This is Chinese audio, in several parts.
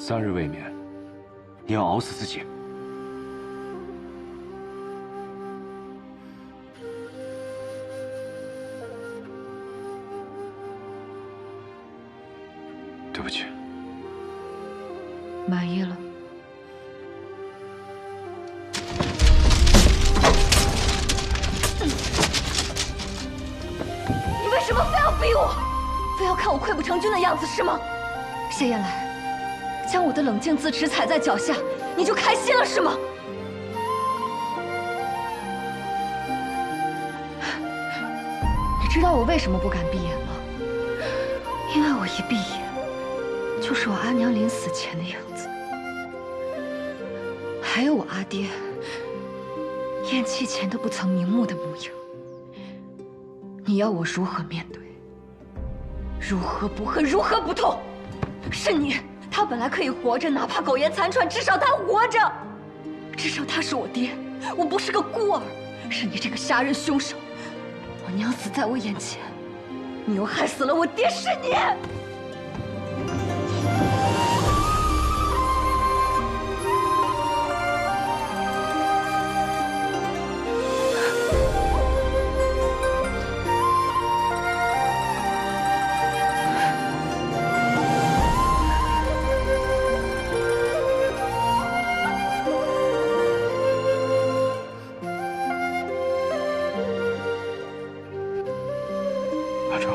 3日未眠，你要熬死自己。对不起。满意了。你为什么非要逼我？非要看我溃不成军的样子是吗？谢燕来，将我的冷静自持踩在脚下，你就开心了是吗？你知道我为什么不敢闭眼吗？因为我一闭眼，就是我阿娘临死前的样子，还有我阿爹咽气前都不曾瞑目的模样。你要我如何面对？如何不恨？如何不痛？是你，他本来可以活着，哪怕苟延残喘，至少他活着，至少他是我爹，我不是个孤儿。是你这个杀人凶手，我娘死在我眼前，你又害死了我爹，是你！阿昭，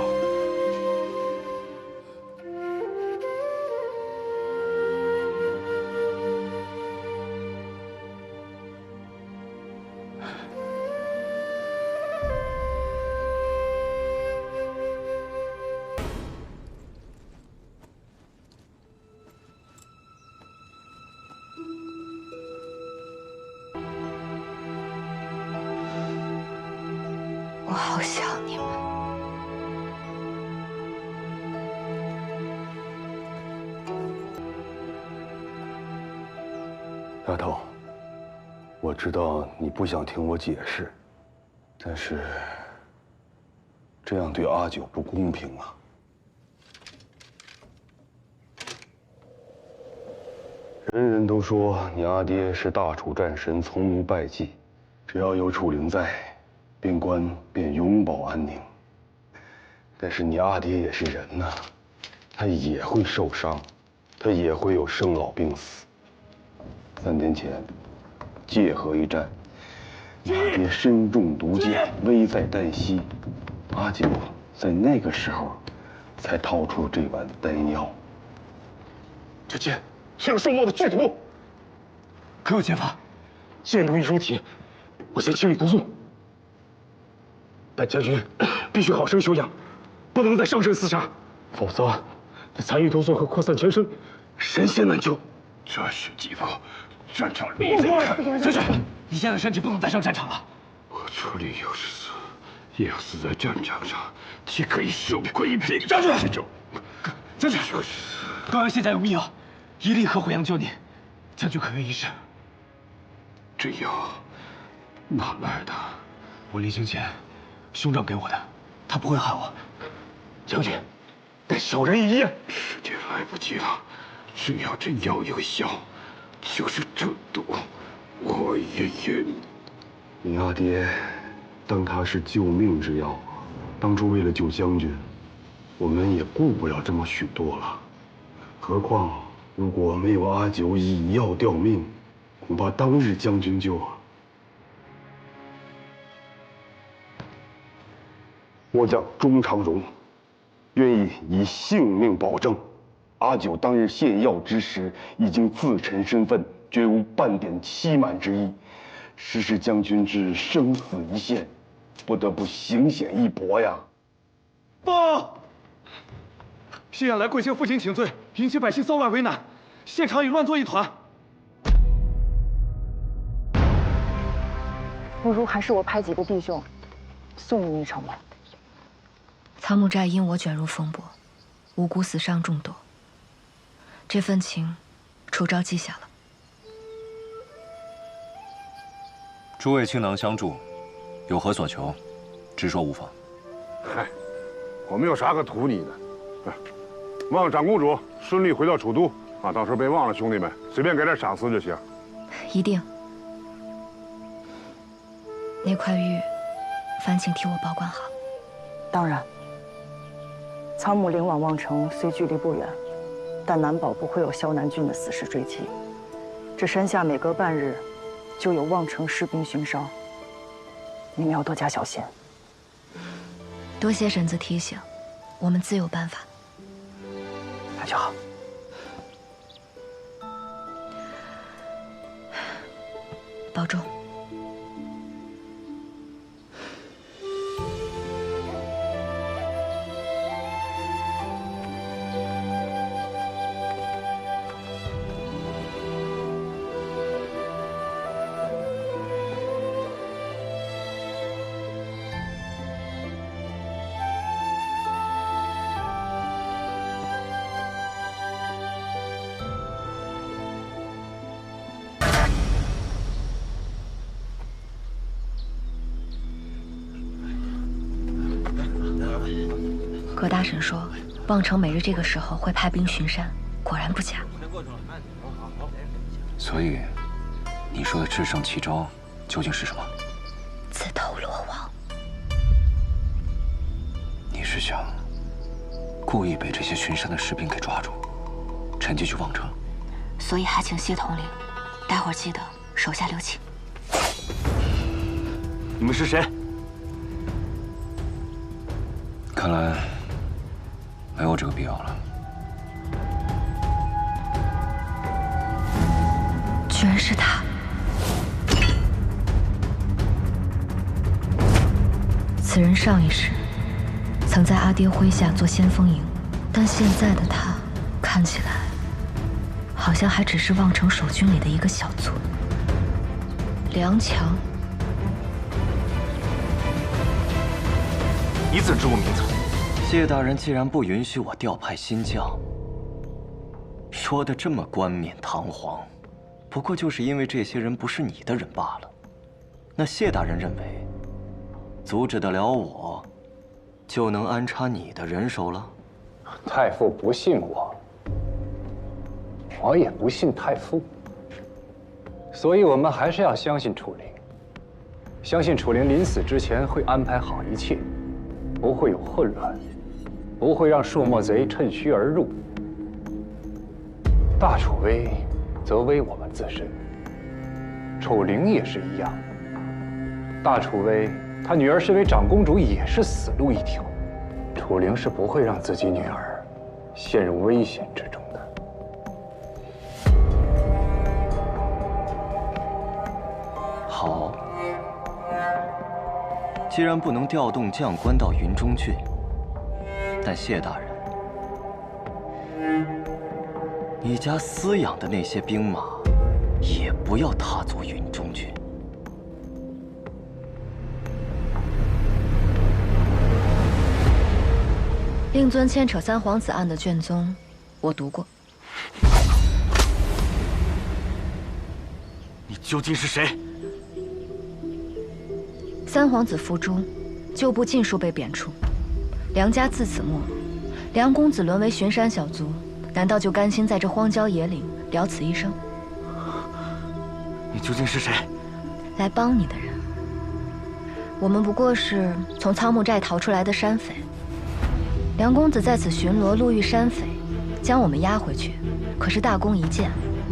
我好想你们。丫头，我知道你不想听我解释，但是这样对阿九不公平啊！人人都说你阿爹是大楚战神，从无败绩，只要有楚灵在，边关便永保安宁。但是你阿爹也是人呐，他也会受伤，他也会有生老病死。3年前，界河一战，你阿爹身中毒箭，危在旦夕，阿九在那个时候才掏出这碗丹药。这箭是有圣墨的剧毒，可有剑法？箭毒易如体，我先清理毒素。但将军必须好生休养，不能再上身厮杀，否则这残余毒素会扩散全身，神仙难救。这是几个战场历来看。将军，你现在身体不能再上战场了。我楚灵要是死，也要死在战场上，岂可以受归平？将军，将军，高阳现在有密药，一力合回阳救你，将军可愿一试？这药哪来的？我临行前，兄长给我的，他不会害我。将军，待小人一验。时间来不及了，只要这药有效，就是这毒，我也愿。你阿爹当他是救命之药，当初为了救将军，我们也顾不了这么许多了。何况如果没有阿九以药吊命，恐怕当日将军就……我将钟长荣愿意以性命保证，阿九当日献药之时，已经自陈身份，绝无半点欺瞒之意。时使将军至生死一线，不得不行险一搏呀！报！谢远来跪谢父亲请罪，引起百姓骚乱为难，现场已乱作一团。不如还是我派几个弟兄送你一程吧。苍木寨因我卷入风波，无辜死伤众多。这份情，楚昭记下了。诸位倾囊相助，有何所求，直说无妨。嗨，我们有啥可图你的？望长公主顺利回到楚都，啊，到时候别忘了，兄弟们，随便给点赏赐就行。一定。那块玉，烦请替我保管好。当然。苍木岭往望城虽距离不远，但难保不会有萧南郡的死士追击。这山下每隔半日，就有望城士兵巡哨，你们要多加小心。多谢婶子提醒，我们自有办法。那就好。保重。葛大婶说，望城每日这个时候会派兵巡山，果然不假。所以，你说的制胜奇招究竟是什么？自投罗网。你是想故意被这些巡山的士兵给抓住，趁机去望城？所以还请谢统领，待会儿记得手下留情。你们是谁？看来没有这个必要了。居然是他！此人上一世曾在阿爹麾下做先锋营，但现在的他看起来好像还只是望城守军里的一个小卒。梁强，你怎知我名字？谢大人既然不允许我调派新将，说的这么冠冕堂皇，不过就是因为这些人不是你的人罢了。那谢大人认为，阻止得了我，就能安插你的人手了？太傅不信我，我也不信太傅，所以我们还是要相信楚灵，相信楚灵临死之前会安排好一切，不会有混乱，不会让朔漠贼趁虚而入。大楚危，则危我们自身；楚灵也是一样。大楚危，他女儿身为长公主，也是死路一条。楚灵是不会让自己女儿陷入危险之中的。好，既然不能调动将官到云中郡，但谢大人，你家私养的那些兵马，也不要踏足云中郡。令尊牵扯三皇子案的卷宗，我读过。你究竟是谁？三皇子伏诛，旧部尽数被贬黜，梁家自此没落。梁公子沦为巡山小卒，难道就甘心在这荒郊野岭了此一生？你究竟是谁？来帮你的人。我们不过是从苍木寨逃出来的山匪。梁公子在此巡逻，路遇山匪，将我们押回去。可是大功一件，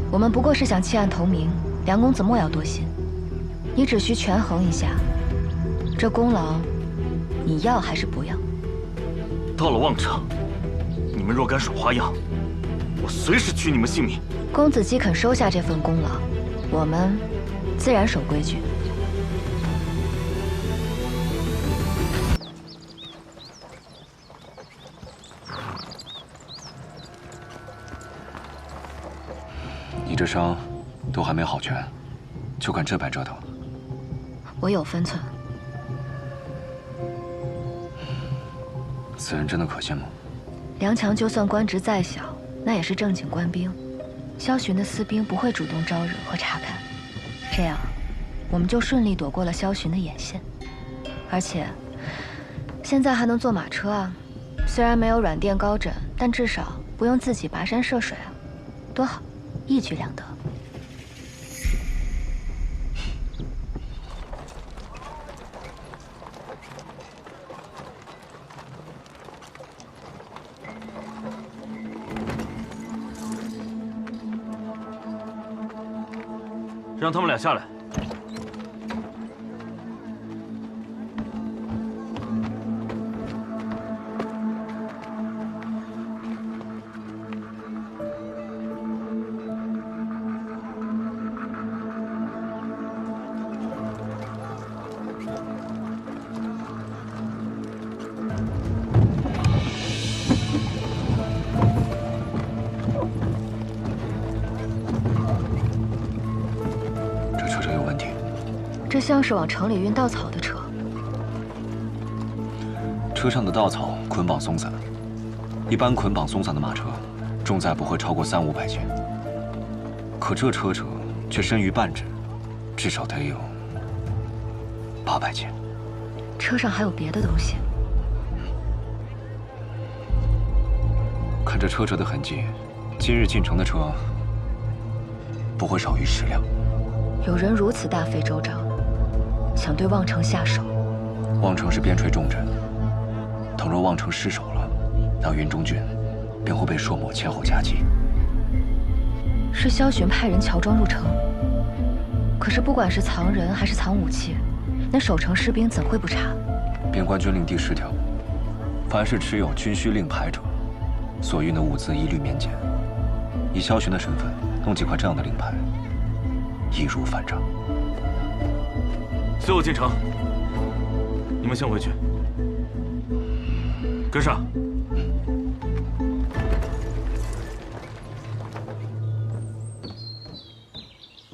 我们不过是想弃暗投明，梁公子莫要多心。你只需权衡一下，这功劳，你要还是不要？到了望城，你们若敢耍花样，我随时取你们性命。公子既肯收下这份功劳，我们自然守规矩。你这伤都还没好全，就敢这般折腾？我有分寸。此人真的可信吗？梁强就算官职再小，那也是正经官兵。萧巡的私兵不会主动招惹和查看，这样我们就顺利躲过了萧巡的眼线。而且现在还能坐马车啊，虽然没有软垫高枕，但至少不用自己跋山涉水啊。多好，一举两得。让他们俩下来。这像是往城里运稻草的车。车上的稻草捆绑松散，一般捆绑松散的马车，重载不会超过300-500斤。可这车辙却深于半指，至少得有800斤。车上还有别的东西？看这车辙的痕迹，今日进城的车不会少于10辆。有人如此大费周章，想对望城下手。望城是边陲重镇，倘若望城失守了，那云中郡便会被朔漠前后夹击。是萧巡派人乔装入城，可是不管是藏人还是藏武器，那守城士兵怎会不查？边关军令第10条，凡是持有军需令牌者，所运的物资一律免检。以萧巡的身份弄几块这样的令牌，易如反掌。随我进城，你们先回去。跟上。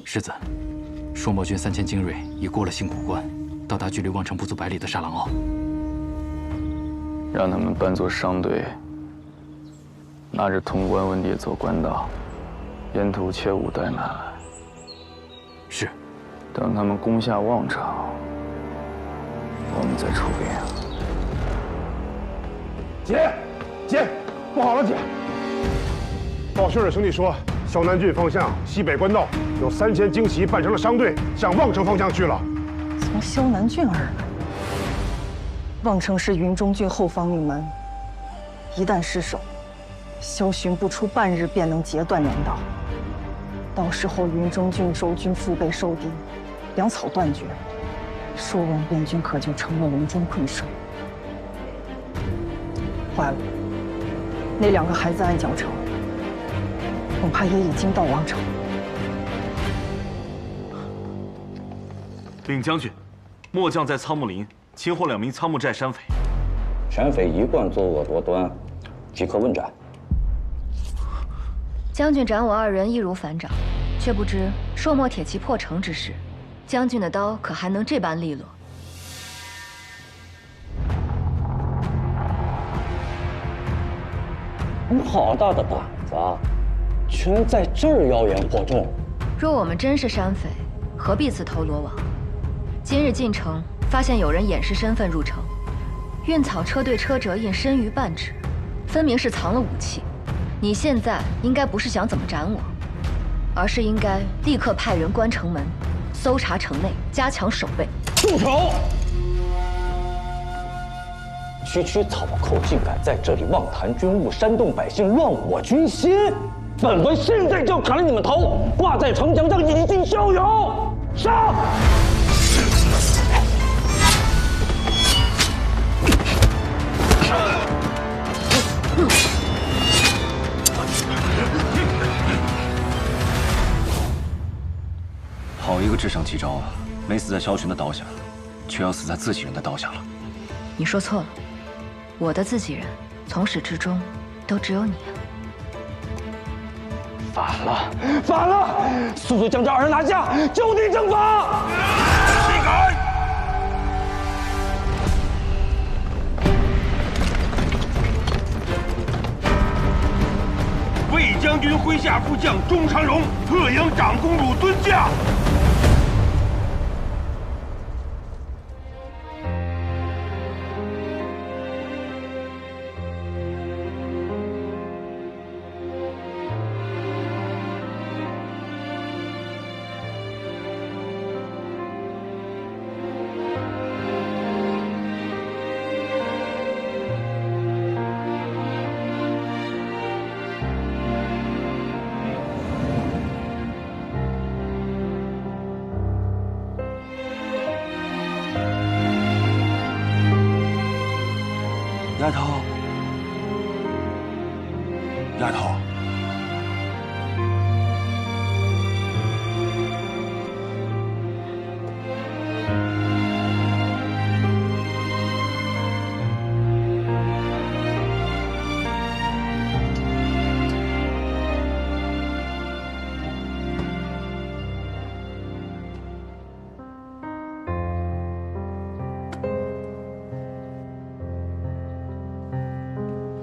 世子，朔漠军3000精锐已过了信古关，到达距离望城不足100里的沙朗坳。让他们扮作商队，拿着潼关文牒走官道，沿途切勿怠慢。是。等他们攻下望城，我们再出兵。姐，不好了，姐！报信的兄弟说，萧南郡方向西北官道有3000精骑扮成了商队，向望城方向去了。从萧南郡而来。望城是云中郡后方命门，一旦失守，萧巡不出半日便能截断粮道。到时候云中郡守军腹背受敌，粮草断绝，朔望边军可就成了笼中困兽。坏了，那2个还在暗角城，恐怕也已经到王城。禀将军，末将在苍木林擒获2名苍木寨山匪。山匪一贯作恶多端，即刻问斩。将军斩我2人易如反掌，却不知朔漠铁骑破城之时，将军的刀可还能这般利落？你好大的胆子，居然在这儿妖言惑众！若我们真是山匪，何必自投罗网？今日进城，发现有人掩饰身份入城，运草车队车辙印深于半指，分明是藏了武器。你现在应该不是想怎么斩我，而是应该立刻派人关城门，搜查城内，加强守备。住手！区草寇竟敢在这里妄谈军务，煽动百姓，乱我军心！本官现在就砍了你们头，挂在城墙上以儆效尤！杀！好一个智胜奇招啊！没死在萧巡的刀下，却要死在自己人的刀下了。你说错了，我的自己人从始至终都只有你啊！反了！速速将这2人拿下，就地正法！谁敢！魏将军麾下副将钟长荣特迎长公主尊驾。丫头，丫头。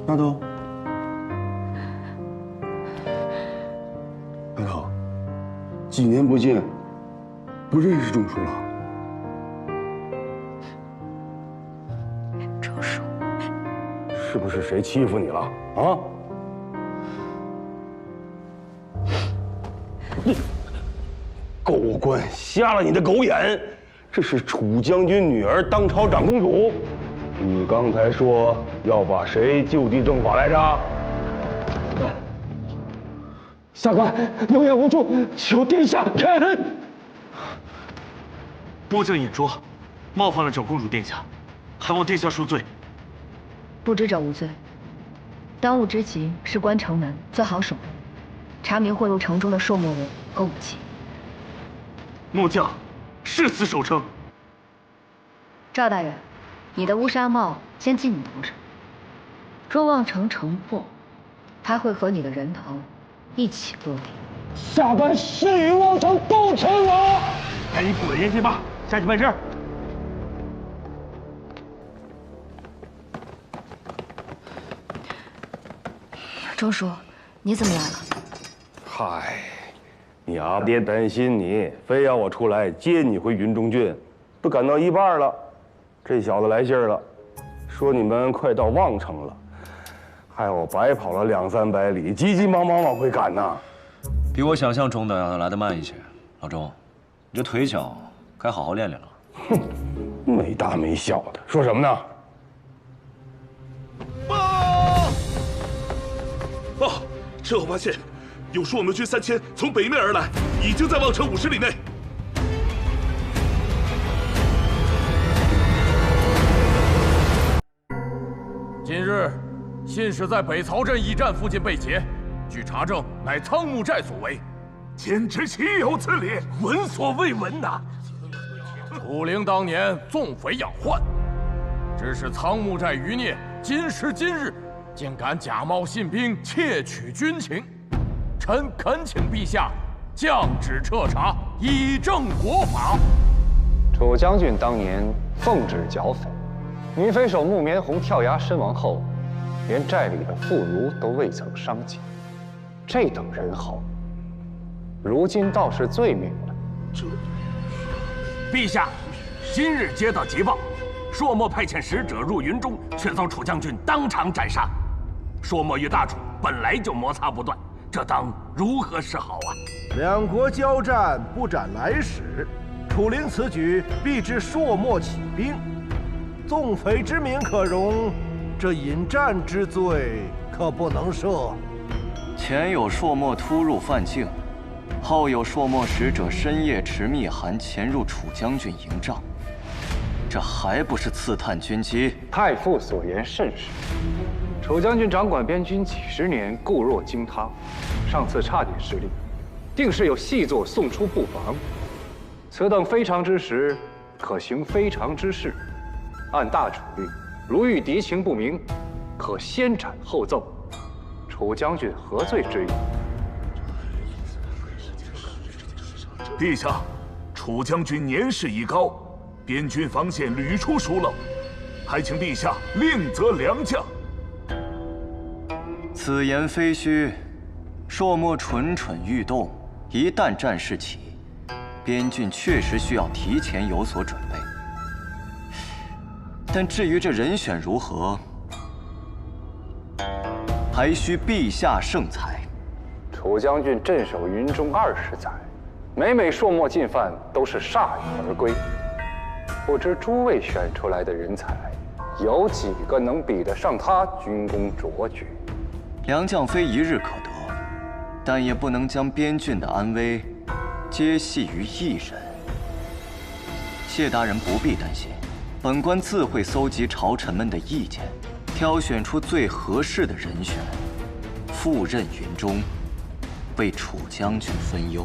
丫头，丫头，几年不见，不认识钟叔了？钟叔，是不是谁欺负你了啊？你狗官瞎了你的狗眼！这是楚将军女儿当朝长公主。 你刚才说要把谁就地正法来着？下官有眼无珠，求殿下开恩。末将眼拙，冒犯了长公主殿下，还望殿下恕罪。不知者无罪。当务之急是关城门，做好守卫，查明混入城中的朔漠人和武器。末将誓死守城。赵大人。 你的乌纱帽先系你头上。若望城城破，他会和你的人头一起落地。下官誓与望城不成我。赶紧滚下去吧，下去办事。钟叔，你怎么来了？嗨，你阿爹担心你，非要我出来接你回云中郡，都赶到一半了。 这小子来信了，说你们快到望城了，害我白跑了2、300里，急急忙忙往回赶呐。比我想象中的要来得慢一些。老钟，你这腿脚该好好练练了。哼，没大没小的，说什么呢？啊！朕后发现，有朔漠军3000从北面而来，已经在望城50里内。 今日，信使在北曹镇驿站附近被劫，据查证，乃仓木寨所为。简直岂有此理！闻所未闻呐！楚灵当年纵匪养患，只是仓木寨余孽，今时今日竟敢假冒信兵窃取军情。臣恳请陛下降旨彻查，以正国法。楚将军当年奉旨剿匪。 女匪首木棉红跳崖身亡后，连寨里的妇孺都未曾伤及。这等人豪，如今倒是罪名了。陛下，今日接到急报，朔漠派遣使者入云中，却遭楚将军当场斩杀。朔漠与大楚本来就摩擦不断，这当如何是好啊？两国交战，不斩来使，楚灵此举必致朔漠起兵。 纵匪之名可容，这引战之罪可不能赦。前有朔漠突入犯境，后有朔漠使者深夜持密函潜入楚将军营帐，这还不是刺探军机？太傅所言甚是。楚将军掌管边军几十年，固若金汤，上次差点失利，定是有细作送出布防。此等非常之时，可行非常之事。 按大楚律，如遇敌情不明，可先斩后奏。楚将军何罪之有？陛下，楚将军年事已高，边军防线屡出疏漏，还请陛下另择良将。此言非虚，朔漠蠢蠢欲动，一旦战事起，边郡确实需要提前有所准备。 但至于这人选如何，还需陛下圣裁。楚将军镇守云中20载，每朔漠进犯都是铩羽而归。不知诸位选出来的人才，有几个能比得上他军功卓绝？良将非一日可得，但也不能将边郡的安危皆系于一人。谢大人不必担心。 本官自会搜集朝臣们的意见，挑选出最合适的人选，赴任云中，为楚将军分忧。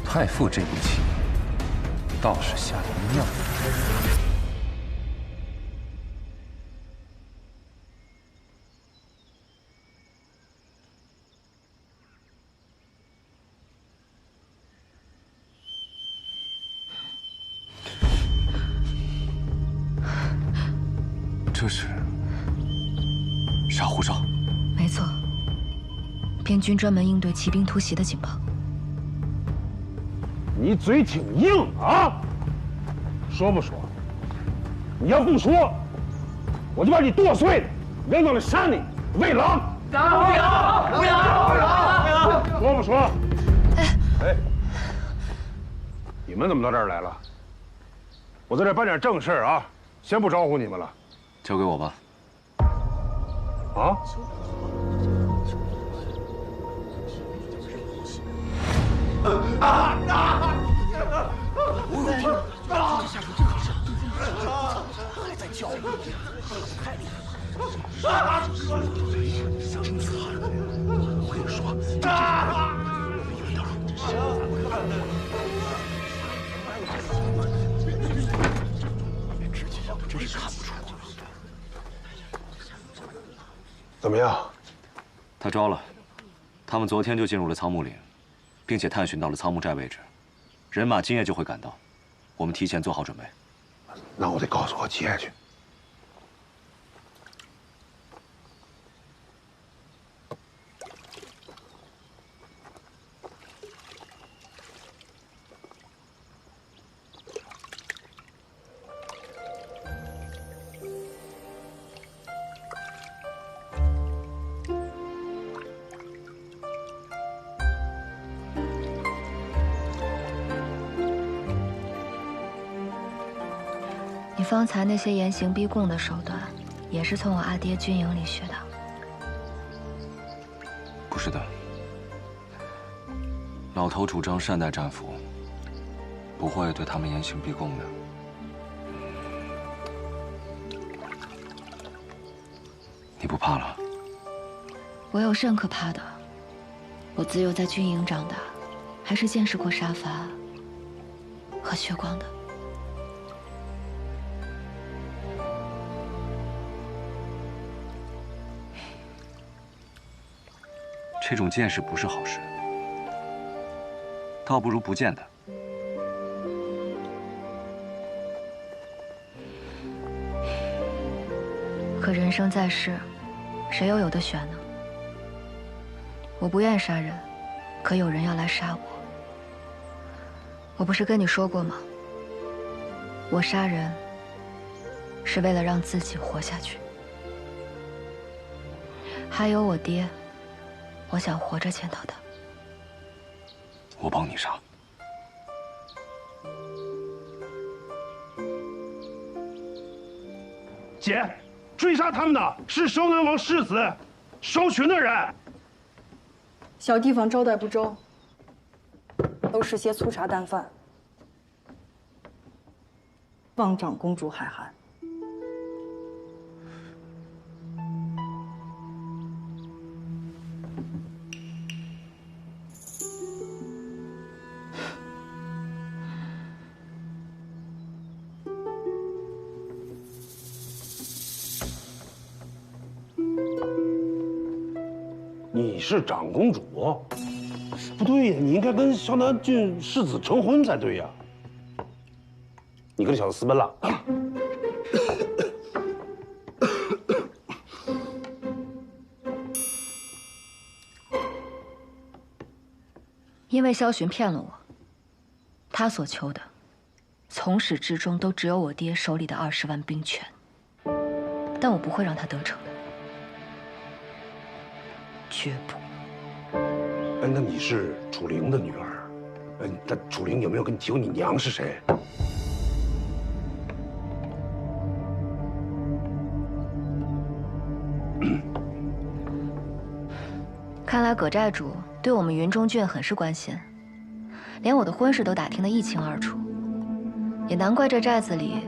太傅这步棋倒是下得妙。这是沙湖哨。没错，边军专门应对骑兵突袭的警报。你嘴挺硬啊！说不说？你要不说，我就把你剁碎，扔到了山里喂狼！不要！说不说？哎，你们怎么到这儿来了？我在这办点正事儿啊，先不招呼你们了。交给我吧。啊？还在叫，太厉害！真惨！我跟你说，直接让他真是看不出。怎么样？他招了，他们昨天就进入了苍木岭，并且探寻到了苍木寨位置，人马今夜就会赶到，我们提前做好准备。那我得告诉我姐去。你方才那些严刑逼供的手段，也是从我阿爹军营里学的？不是的，老头主张善待战俘，不会对他们严刑逼供的。你不怕了？我有甚可怕的？我自幼在军营长大，还是见识过杀伐和血光的。这种见识不是好事，倒不如不见的。可人生在世，谁又有得选呢？我不愿杀人，可有人要来杀我。我不是跟你说过吗？我杀人是为了让自己活下去。还有我爹。我想活着见到他。我帮你杀。姐，追杀他们的是烧南王世子，烧群的人。小地方招待不周，都是些粗茶淡饭。望长公主海涵。你是长公主？不对呀，你应该跟萧南郡世子成婚才对呀。你跟这小子私奔了？因为萧巡骗了我，他所求的，从始至终都只有我爹手里的20万兵权，但我不会让他得逞的。绝不。哎，那你是楚灵的女儿，那楚灵有没有跟你提过你娘是谁？看来葛寨主对我们云中郡很是关心，连我的婚事都打听得一清二楚。也难怪这寨子里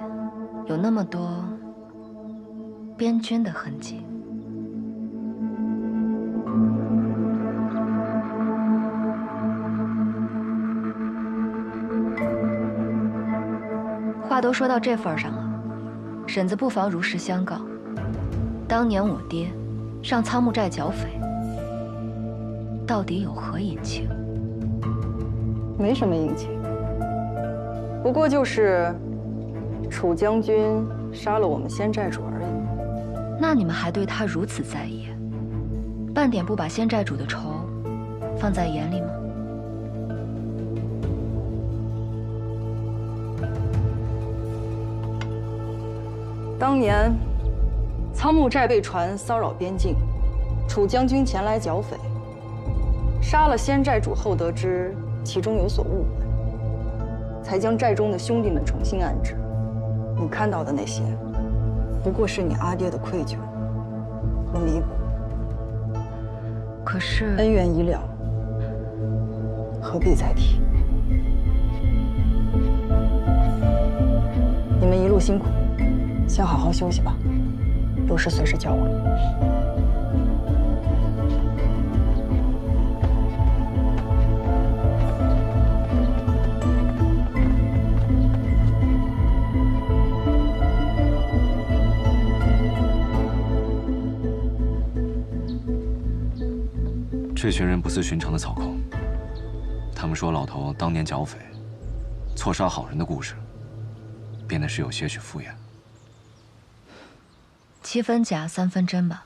有那么多边军的痕迹。话都说到这份上了，婶子不妨如实相告：当年我爹上仓木寨剿匪，到底有何隐情？没什么隐情，不过就是楚将军杀了我们仙寨主而已。那你们还对他如此在意，半点不把仙寨主的仇放在眼里吗？当年仓木寨被传骚扰边境，楚将军前来剿匪，杀了仙寨主后，得知其中有所误会，才将寨中的兄弟们重新安置。你看到的那些，不过是你阿爹的愧疚和弥补。可是恩怨已了，何必再提？你们一路辛苦，先好好休息吧，有事随时叫我。这群人不似寻常的草寇。他们说老头当年剿匪、错杀好人的故事，编的是有些许敷衍。7分假3分真吧。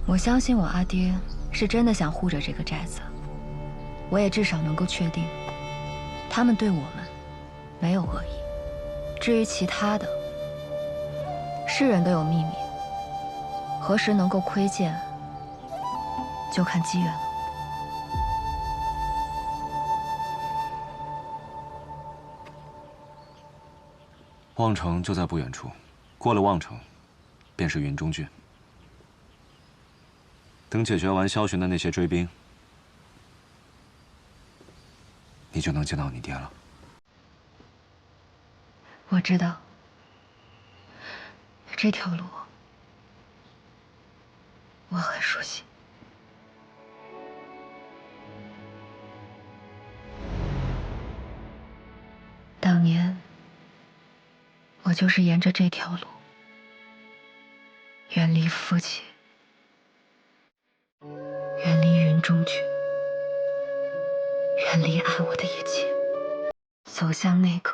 我相信我阿爹是真的想护着这个寨子，我也至少能够确定，他们对我们没有恶意。至于其他的，是人都有秘密，何时能够窥见，就看机缘了。望城就在不远处，过了望城，便是云中郡。等解决完萧巡的那些追兵，你就能见到你爹了。我知道，这条路我很熟悉。当年我就是沿着这条路，远离父亲，远离云中郡，远离爱我的一切，走向那个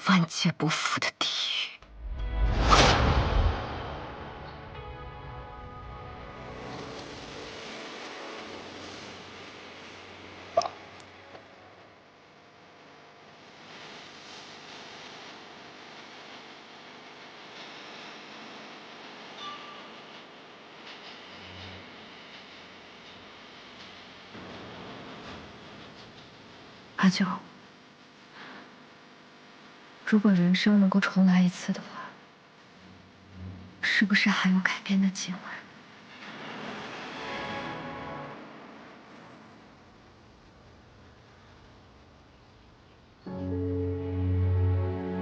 万劫不复的地狱。阿九，如果人生能够重来一次的话，是不是还有改变的机会？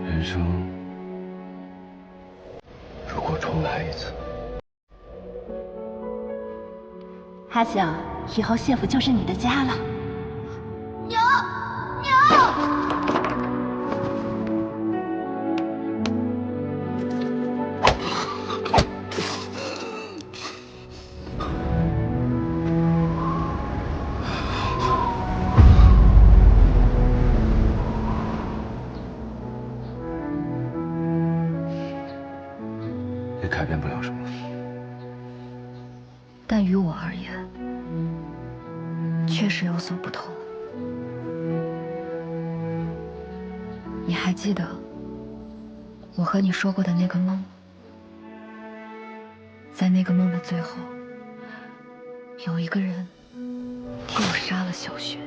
人生如果重来一次，阿九，以后谢府就是你的家了。也改变不了什么。但于我而言，确实有所不同。你还记得我和你说过的那个梦？在那个梦的最后，有一个人替我杀了小雪。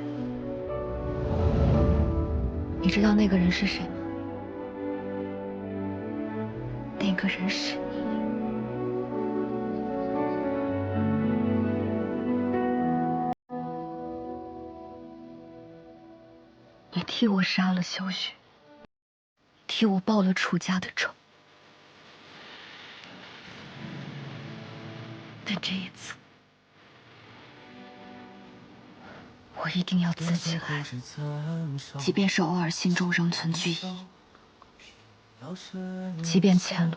你知道那个人是谁吗？那个人是你。替我杀了萧雪，替我报了楚家的仇。但这一次，我一定要自己来，即便是偶尔心中仍存惧意，即便前路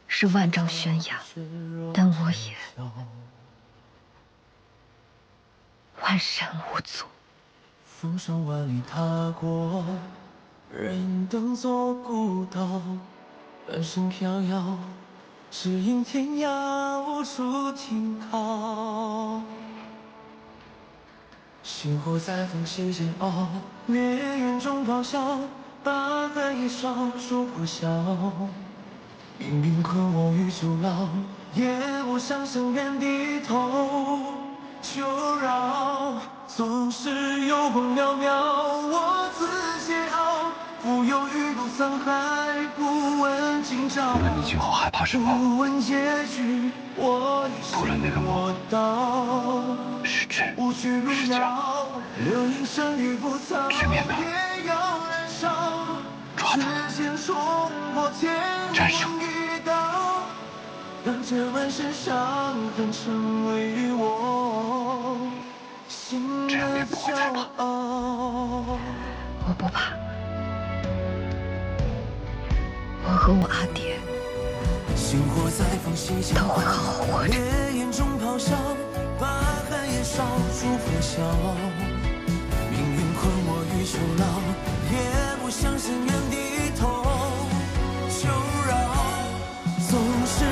是万丈悬崖，但我也万山无阻。风霜万里踏过，人等作孤岛，半生飘摇，只因天涯无处停靠。星火在风息间熬，烈焰中咆哮，把恨一烧，烛火消。命运困我于囚牢，也不想向原地头。求饶，总是有光渺渺，我自桀骜，浮游于渡沧海，不问今朝。不论你今后害怕什么，不问结局，我不论那个梦是真是假，去面对，抓住，战胜。让这满身伤痕成为我心的骄傲。我不怕，我和我阿爹都会好好活着。烈焰中咆哮，把寒夜烧，烛火消。命运困我于囚牢，也不想向原地头。求饶，总是。